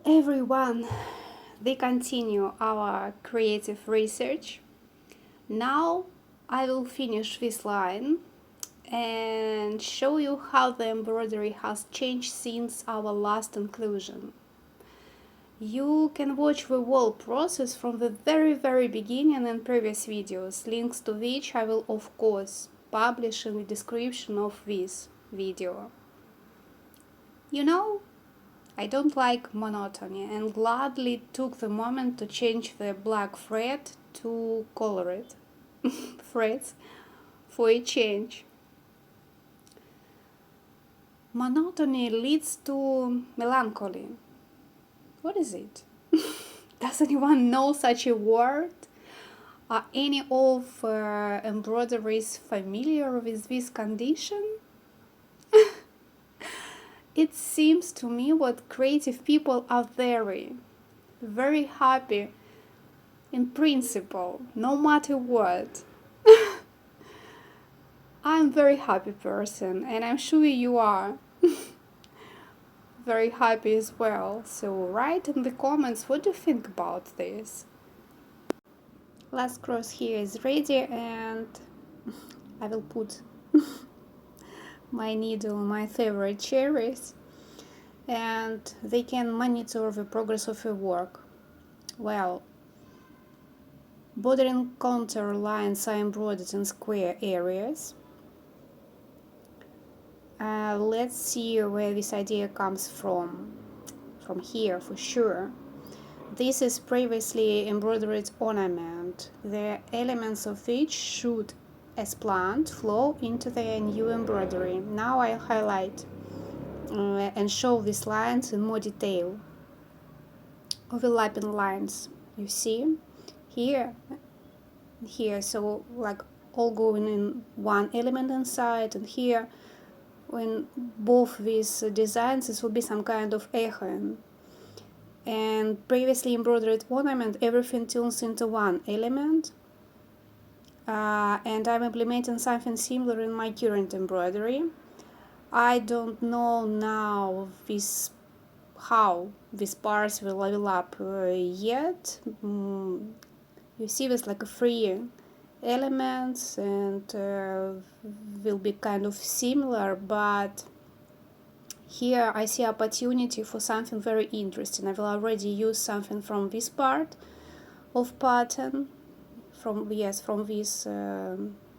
everyone, we continue our creative research. Now I will finish this line and show you how the embroidery has changed since our last inclusion. You can watch the whole process from the very beginning in previous videos, links to which I will of course publish in the description of this video. You know, I don't like monotony and gladly took the moment to change the black thread to colored threads for a change. Monotony leads to melancholy. What is it? Does anyone know such a word? Are any of embroideries familiar with this condition? It seems to me what creative people are very happy in principle, no matter what. I'm a very happy person, and I'm sure you are very happy as well. So write in the comments what do you think about this. Last cross here is ready, and I will put my needle on my favorite cherries, and they can monitor the progress of your work. Well, bordering contour lines are embroidered in square areas. Let's see where this idea comes from. From here, for sure. This is previously embroidered ornament, the elements of which should, as planned, flow into the new embroidery. Now I'll highlight and show these lines in more detail. Overlapping lines, you see? Here, so like all going in one element inside, and here, when both these designs, this will be some kind of echoing. And previously embroidered ornament, everything tunes into one element. And I'm implementing something similar in my current embroidery. I don't know now how these parts will level up yet. You see this like a free elements and will be kind of similar, but here I see opportunity for something very interesting. I will already use something from this part of pattern, from this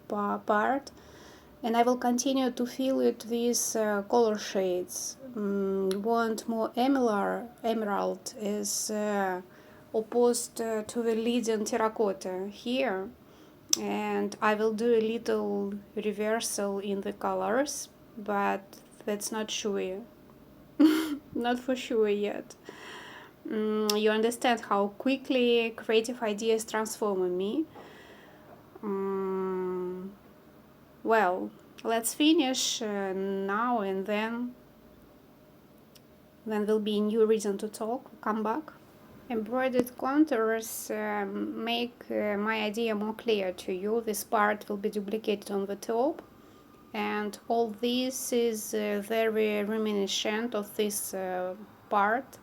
part, and I will continue to fill it with color shades. Want more emerald is opposed to the leading terracotta here, and I will do a little reversal in the colors, but that's not sure. Not for sure yet. You understand how quickly creative ideas transform in me. Well, let's finish now, and then will be a new reason to talk. Come back. Embroidered contours make my idea more clear to you. This part will be duplicated on the top, and all this is very reminiscent of this part.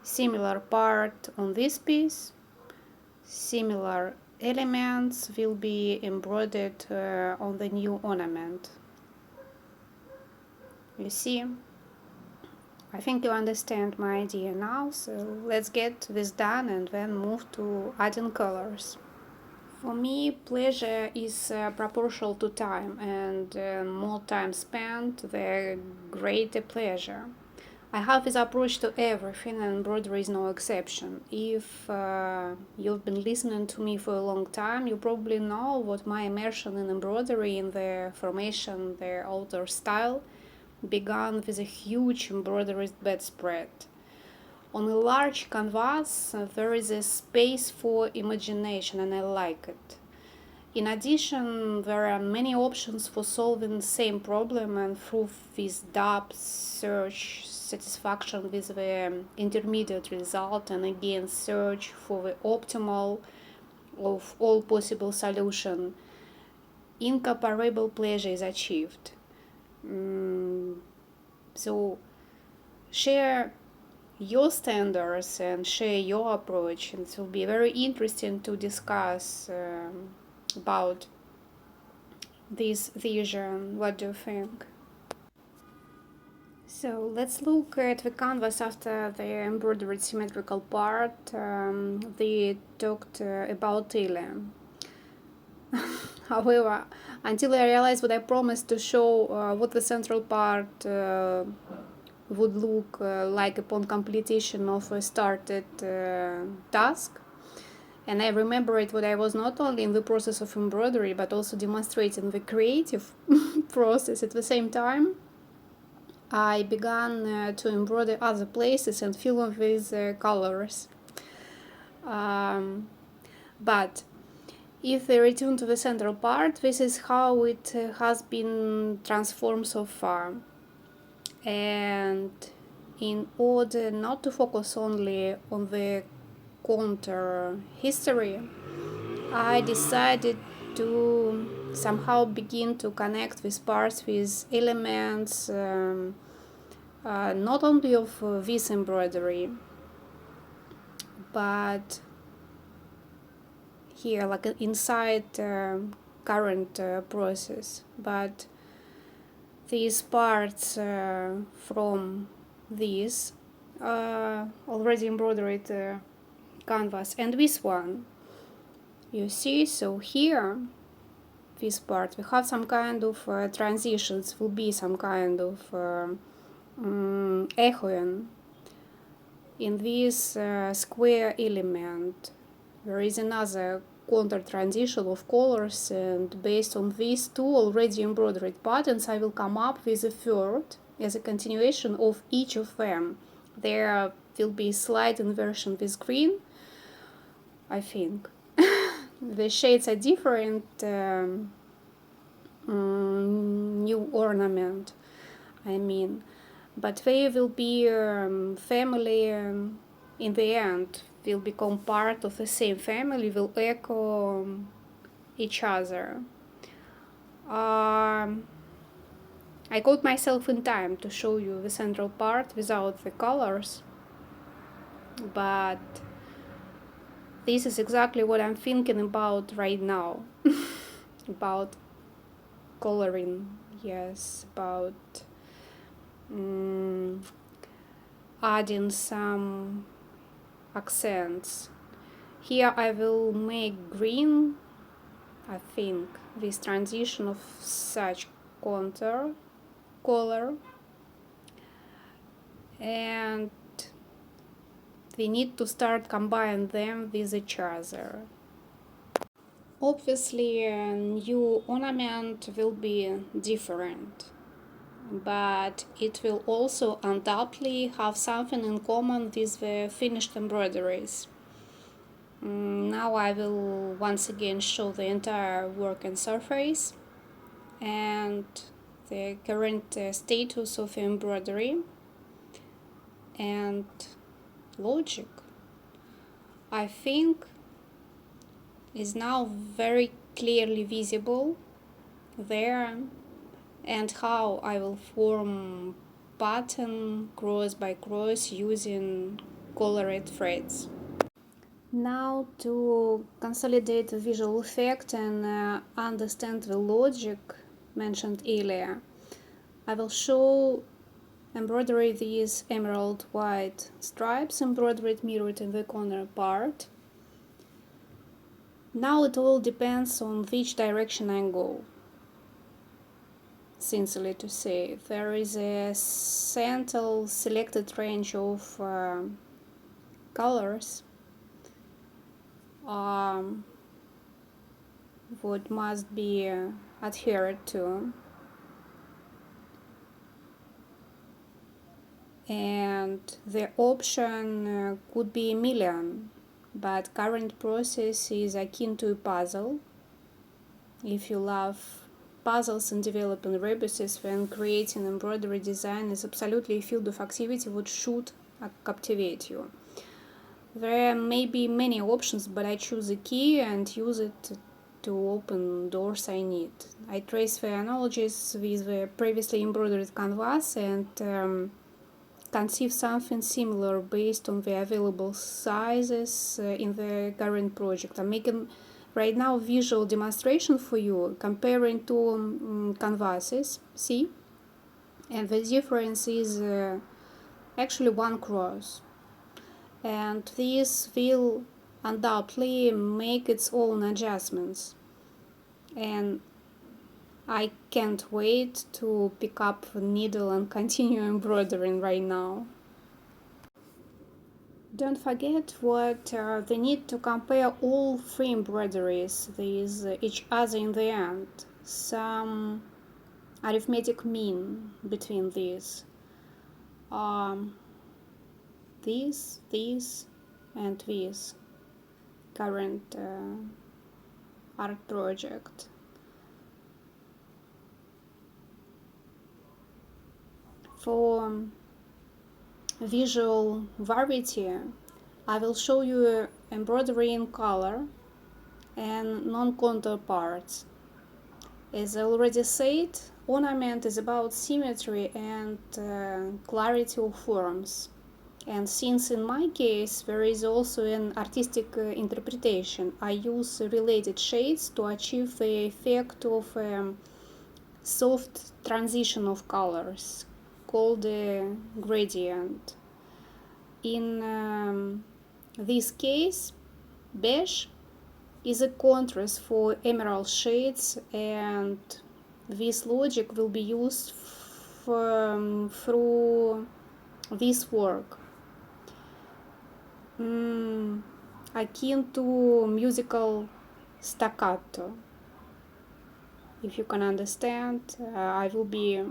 Similar part on this piece, similar elements will be embroidered on the new ornament. You see? I think you understand my idea now, so let's get this done and then move to adding colors. For me, pleasure is proportional to time, and more time spent, the greater pleasure. I have this approach to everything, and embroidery is no exception. If you've been listening to me for a long time, you probably know what my immersion in embroidery, in the formation, the outer style, began with a huge embroidered bedspread. On a large canvas, there is a space for imagination, and I like it. In addition, there are many options for solving the same problem, and through this depth search, satisfaction with the intermediate result, and again search for the optimal of all possible solution, incomparable pleasure is achieved. So share your standards and share your approach, and it will be very interesting to discuss about this vision. What do you think? So let's look at the canvas after the embroidered symmetrical part. They talked about Ilya. However, until I realized what I promised to show, what the central part would look like upon completion of a started task. And I remembered what I was not only in the process of embroidery, but also demonstrating the creative process at the same time. I began to embroider other places and fill them with colors. But if we return to the central part, this is how it has been transformed so far. And in order not to focus only on the contour history, I decided to somehow begin to connect these parts with elements, not only of this embroidery, but here, like inside current process. But these parts from this already embroidered canvas and this one, you see. So here, this part, we have some kind of transitions, will be some kind of echoing in this square element. There is another contour transition of colors, and based on these two already embroidered patterns, I will come up with a third as a continuation of each of them. There will be slight inversion with green, I think. The shades are different. New ornament, I mean, but they will be family in the end, will become part of the same family, will echo each other. I caught myself in time to show you the central part without the colors, but this is exactly what I'm thinking about right now. About coloring, yes, about adding some accents. Here I will make green, I think, this transition of such contour color, and we need to start combining them with each other. Obviously, a new ornament will be different, but it will also undoubtedly have something in common with the finished embroideries. Now I will once again show the entire working surface and the current status of embroidery and logic. I think is now very clearly visible there, and how I will form pattern cross by cross using colored threads. Now, to consolidate the visual effect and understand the logic mentioned earlier, I will show embroidery these emerald white stripes embroidered mirrored in the corner part. Now it all depends on which direction I go. Sincerely to say, there is a central selected range of colors what must be adhered to, and the option could be a million, but current process is akin to a puzzle. If you love puzzles and developing rebuses, then creating embroidery design is absolutely a field of activity which should captivate you. There may be many options, but I choose a key and use it to open doors I need. I trace the analogies with the previously embroidered canvas and conceive something similar based on the available sizes in the current project. I'm making right now visual demonstration for you, comparing two canvases, see? And the difference is actually one cross. And this will undoubtedly make its own adjustments. And I can't wait to pick up the needle and continue embroidering right now. Don't forget what the need to compare all three embroideries with each other in the end. Some arithmetic mean between these. This, and this current art project. For visual variety, I will show you embroidery in color and non-contour parts. As I already said, ornament is about symmetry and clarity of forms. And since in my case there is also an artistic interpretation, I use related shades to achieve the effect of soft transition of colors called a gradient. In this case, beige is a contrast for emerald shades, and this logic will be used through this work. Akin to musical staccato. If you can understand, I will be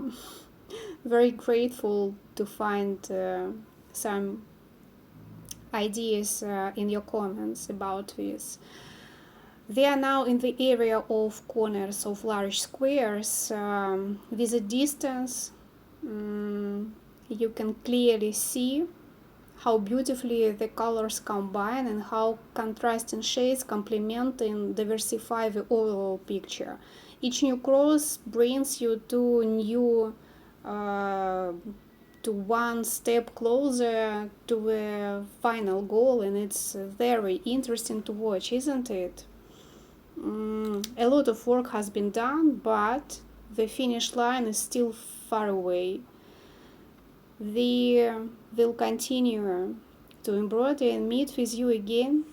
very grateful to find some ideas in your comments about this. They are now in the area of corners of large squares. With a distance, you can clearly see how beautifully the colors combine and how contrasting shades complement and diversify the overall picture. Each new cross brings you to one step closer to the final goal, and it's very interesting to watch, isn't it? A lot of work has been done, but the finish line is still far away. We will continue to embroider and meet with you again